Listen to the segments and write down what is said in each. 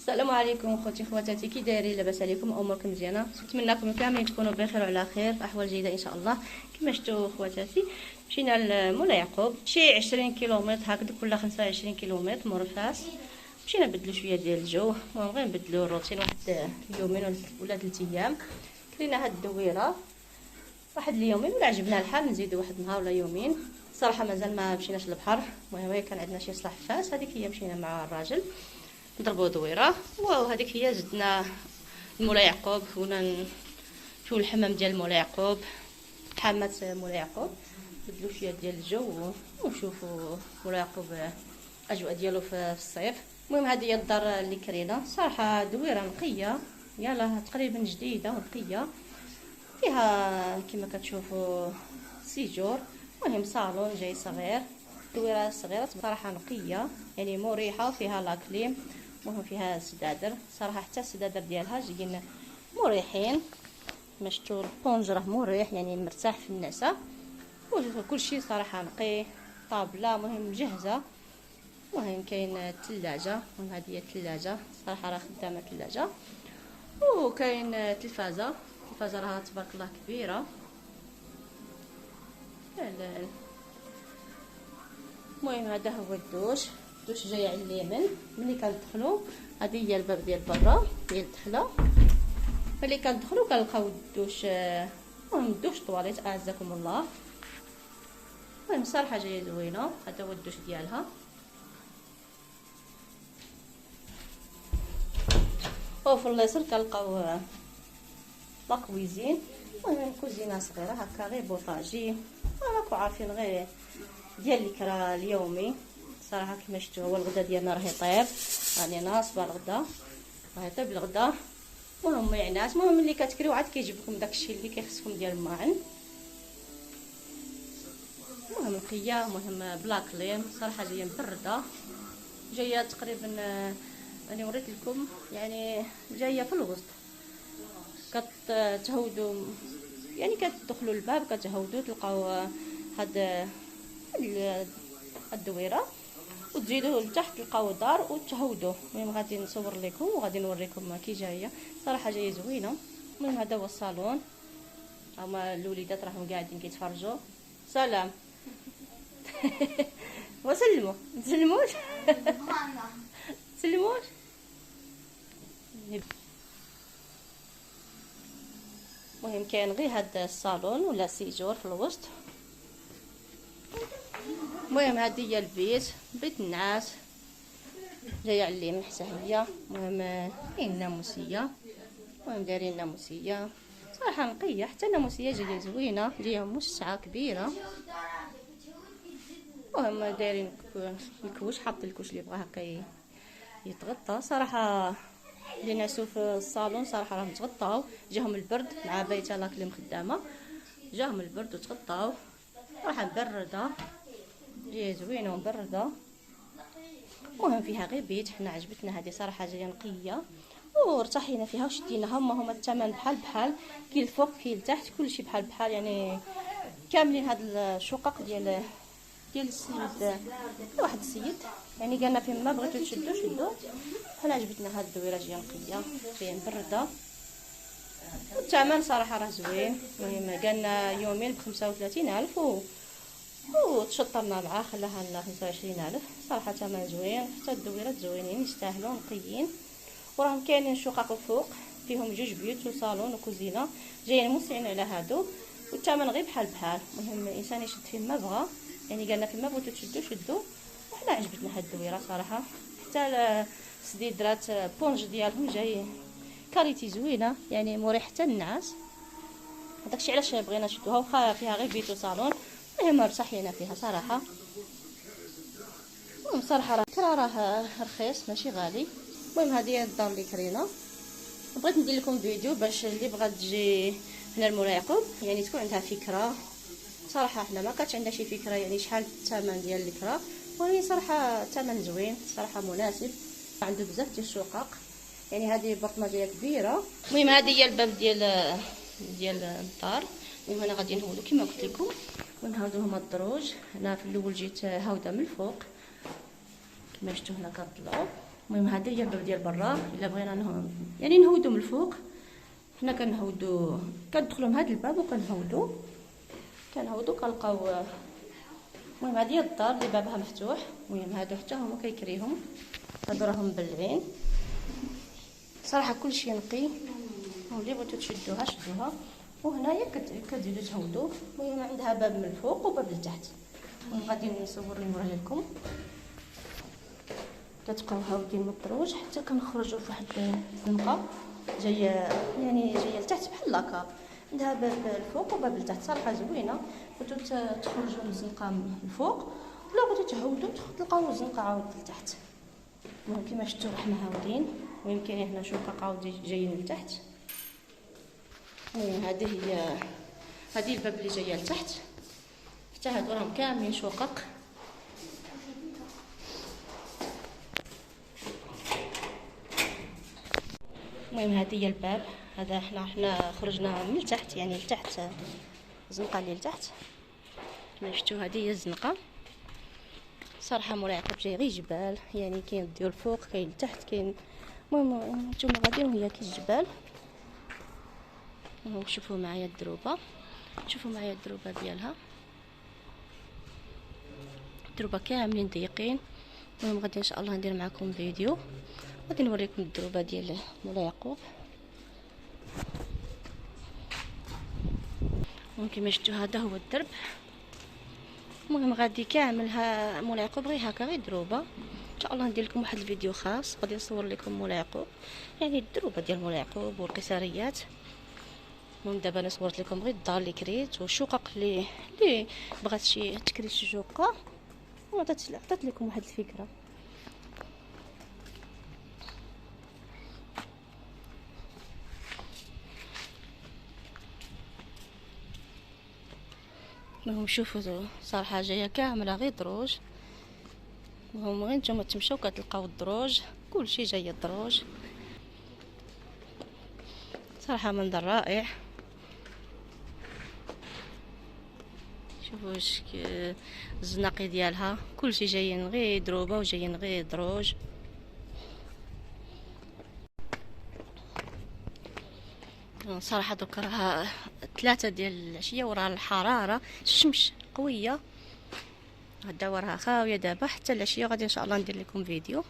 السلام عليكم خوتي خواتاتي، كي دايرين؟ لاباس عليكم؟ اموركم مزيانه؟ نتمنىكم كاملين تكونوا بخير وعلى خير، احوال جيده ان شاء الله. كما شفتوا خواتاتي مشينا لمولا يعقوب شي 20 كيلومتر هكذا ولا 25 كيلومتر مور فاس. مشينا نبدلوا شويه ديال الجو، المهم غير نبدلوا الروتين واحد يومين ولا 3 ايام. كلينا هاد الدويره واحد اليومين ولا عجبنا الحال نزيدوا واحد نهار ولا يومين. صراحه مازال ما مشيناش للبحر، المهم كان عندنا شي صلاح فاس، هذيك هي مشينا مع الراجل نضربوا دويره، وهذيك هي زدنا مولا يعقوب. هنا نشوفوا الحمام ديال مولا يعقوب، حمات مولا يعقوب، بدلوا شويه ديال الجو ونشوفوا مولا يعقوب الاجواء ديالو في الصيف. المهم هذه هي الدار اللي كرينا، صراحه دويره نقيه يلا تقريبا جديده ونقيه، فيها كما كتشوفوا سيجور، المهم صالون جاي صغير، دويره صغيره بصراحه نقيه يعني مريحه، فيها لاكليم، المهم فيها سدادر، صراحه حتى السدادر ديالها جايين مريحين، مشتو البونج راه مريح يعني مرتاح في النعسه، وكلشي صراحه نقي، طابله مهم مجهزه. المهم كاين الثلاجه، المهم هذه هي الثلاجه، صراحه راه خدامه الثلاجه، وكاين تلفازه راها تبارك الله كبيره. المهم هذا هو الدوش جاي على اليمين. ملي كندخلوا هذه هي الباب ديال برا ديال الدخله، ملي كندخلوا كنلقاو الدوش، المهم الدوش طواليت اعزكم الله. المهم صراحه جايه زوينه، هذا هو الدوش ديالها. وفي اليسار كنلقاو لا كويزين، المهم كوزينه صغيره هكا غير بوطاجي، راكم عارفين غير ديال الكرا اليومي. صراحه كما شفتوا هو الغدا ديالنا راه يطيب، راني ناصبه الغدا راه يطيب الغدا. المهم معنات، المهم ملي كتكريو عاد كيجيب لكم داكشي اللي كيخصكم ديال الماعن. المهم نقيه، المهم بلا كليم، صراحه جايه مبرده، جايه تقريبا راني وريت لكم يعني جايه في الوسط، كتهودوا يعني كتدخلوا الباب كتهودوا تلقاو هاد الدويره، وتزيدوا لتحت تلقاو دار وتهودوا. المهم غادي نصور لكم وغادي نوريكم كي جايه، صراحه جايه زوينه. المهم هذا هو الصالون، هما الوليدات راهم قاعدين كيتفرجوا. سلام وسلموا تسلموش تسلموش. المهم كاين غير هذا الصالون ولا سيجور في الوسط. المهم هذه هي بيت النعاس، جايه على اليمين حتى هي. المهم كاين ناموسيه، المهم دايرين ناموسيه صراحه نقيه، حتى الناموسيه جايه زوينه، جايه موسعه كبيره. المهم دايرين الكوش، حاط الكوش اللي بغا هكا يتغطى. صراحه اللي نعسو في الصالون صراحه راهم تغطاو، جاهم البرد مع بايته لاكليم خدامه، جاهم البرد وتغطاو، راح مبرده جايه زوينه ومبرده. المهم فيها غير بيت، حنا عجبتنا هذه صراحه جايه نقيه وارتحينا فيها وشديناها. هما الثمن بحال كاين الفوق كاين التحت كلشي بحال يعني كاملين هاد الشقق ديال السيد، واحد السيد يعني قالنا فين ما بغيتو تشدو شدو. حنا عجبتنا هاد الدويره جايه نقيه جايه مبرده، الثمن صراحه راه زوين. المهم قالنا يومين ب35,000 وتشطرنا معاه خلاها لنا 25,000، صراحه ثمن زوين. حتى الدويرات زوينين يستاهلوا نقيين. وراهم كاينين شقق الفوق فيهم جوج بيوت وصالون وكوزينه، جايين موسعين على هادو والثمن غير بحال. المهم الانسان يشد فين ما بغى، يعني قالنا فين ما بغيتو تشدو شدو. وحنا عجبتنا هاد الدويره صراحه، حتى السديد درات بونج ديالهم جاي كاليتي زوينه يعني مريح حتى النعاس. داكشي علاش بغينا نشدوها، واخا فيها غير بيت وصالون، المهم ارتحينا فيها صراحه. صراحه راه رخيص ماشي غالي. المهم هذه هي الدار اللي كرينا، بغيت ندير لكم فيديو باش اللي بغات تجي هنا لمولا يعقوب يعني تكون عندها فكره. صراحه حنا ما كانتش عندنا شي فكره يعني شحال الثمن ديال الكرا، ولكن صراحه الثمن زوين صراحه مناسب، عنده بزاف ديال الشقق يعني هذه برطمانيه كبيره. المهم هذه هي الباب ديال الدار. المهم انا غادي نهودو كما قلت لكم، ونهودو هما الدروج. انا في الاول جيت هاوده من الفوق كما شفتوا هنا كطلعوا، المهم هذا هي الباب ديال برا. الا بغينا يعني نهودو من الفوق، حنا كنهودو كندخلوا من هذا الباب وكنهودو كنلقاو. المهم هذه هي الدار اللي بابها مفتوح. المهم هادو حتى هما كيكريهم، هادو راهم مبلعين صراحه كلشي نقي. اللي بغيتو تشدوها شدوها. وهنايا كتزيدو تهودو. المهم عندها باب من الفوق وباب لتحت. غادي نوريه لكم. كتبقاو هاودين من الدروج حتى كنخرجوا في واحد الزنقه جايه لتحت بحال لاكا. عندها باب الفوق وباب لتحت صراحه زوينه. بغيتو تخرجوا من الزنقه من الفوق ولا بغيتو تهودوا تلقاو الزنقه عاود لتحت. المهم كما شفتوا رحنا هاودين. المهم كاين هنا شقق عاود جايين لتحت. المهم هذه الباب اللي جايه لتحت. حتى هادو راهم كاملين شقق. المهم هذه هي الباب. هذا حنا خرجنا من التحت، يعني لتحت الزنقه اللي لتحت كما شفتوا. هذه هي الزنقه صراحه مولاي يعقوب جاي غير جبال، يعني كاين ديال الفوق كاين لتحت كاين. المهم نتوما غاديين وهي كاين الجبال. المهم شوفوا معايا الدروبه ديالها. الدروبه كاملين ضيقين. المهم غادي ان شاء الله ندير معكم فيديو غادي نوريكم الدروبه ديال مولاي يعقوب. كما شفتوا هذا هو الدرب. المهم غادي كامل مولاي يعقوب غير هكا غير دروبه. ان شاء الله ندير لكم واحد الفيديو خاص غادي نصور لكم مولاي يعقوب، يعني الدروبه ديال مولاي يعقوب والقصريات. المهم دابا انا صورت لكم غير الدار اللي كريت والشقق اللي بغات شي تكري شي شقه، وعطات لكم واحد الفكره. المهم شوفوا صراحه جايه كامله غير دروج. المهم غير نتوما تمشاو كتلقاو الدروج، كلشي جايه الدروج. صراحه منظر رائع. شوفوا الزناقي ديالها كلشي جايين غير دروبه وجايين غير دروج. صراحه دوك راه 3 ديال العشيه وراه الحراره الشمس قويه. الدعوه راها خاويه دابا حتى العشيه. غادي ان شاء الله ندير لكم فيديو.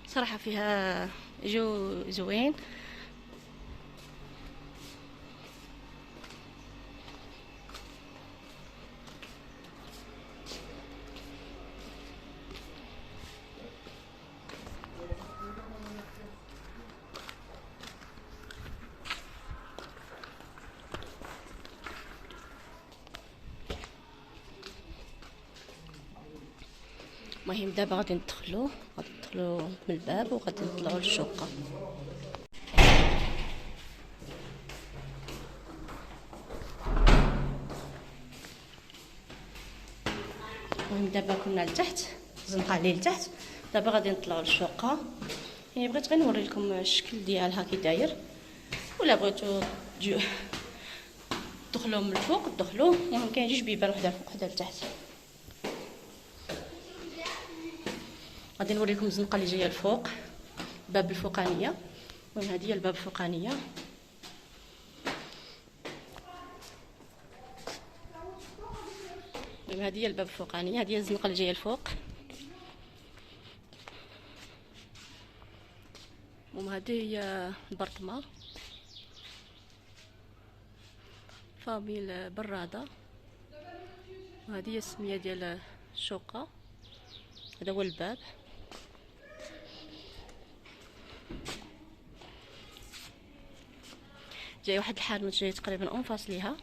صراحه فيها جو زوين. المهم دابا غادي ندخلوا من الباب وغادي نطلعوا للشقه. المهم دابا كنا لتحت الزنقه اللي لتحت. دابا غادي نطلعوا للشقه. يعني بغيت غير نوري لكم الشكل ديالها كي داير، ولا بغيتو تدخلوا من الفوق تدخلوا. المهم كاين 2 بيبان، وحده فوق وحده لتحت. غادي نوريكم الزنقه اللي جايه الفوق، باب الفوقانيه. المهم هذه هي الباب الفوقانيه. هذه هي الباب الفوقانيه. هذه هي الزنقه اللي جايه الفوق. هذه هي البرطمه فاميل براده. وهذه هي السميه ديال الشقه. هذا هو الباب. جاي واحد الحانوت جاي تقريبا اون فاص ليها.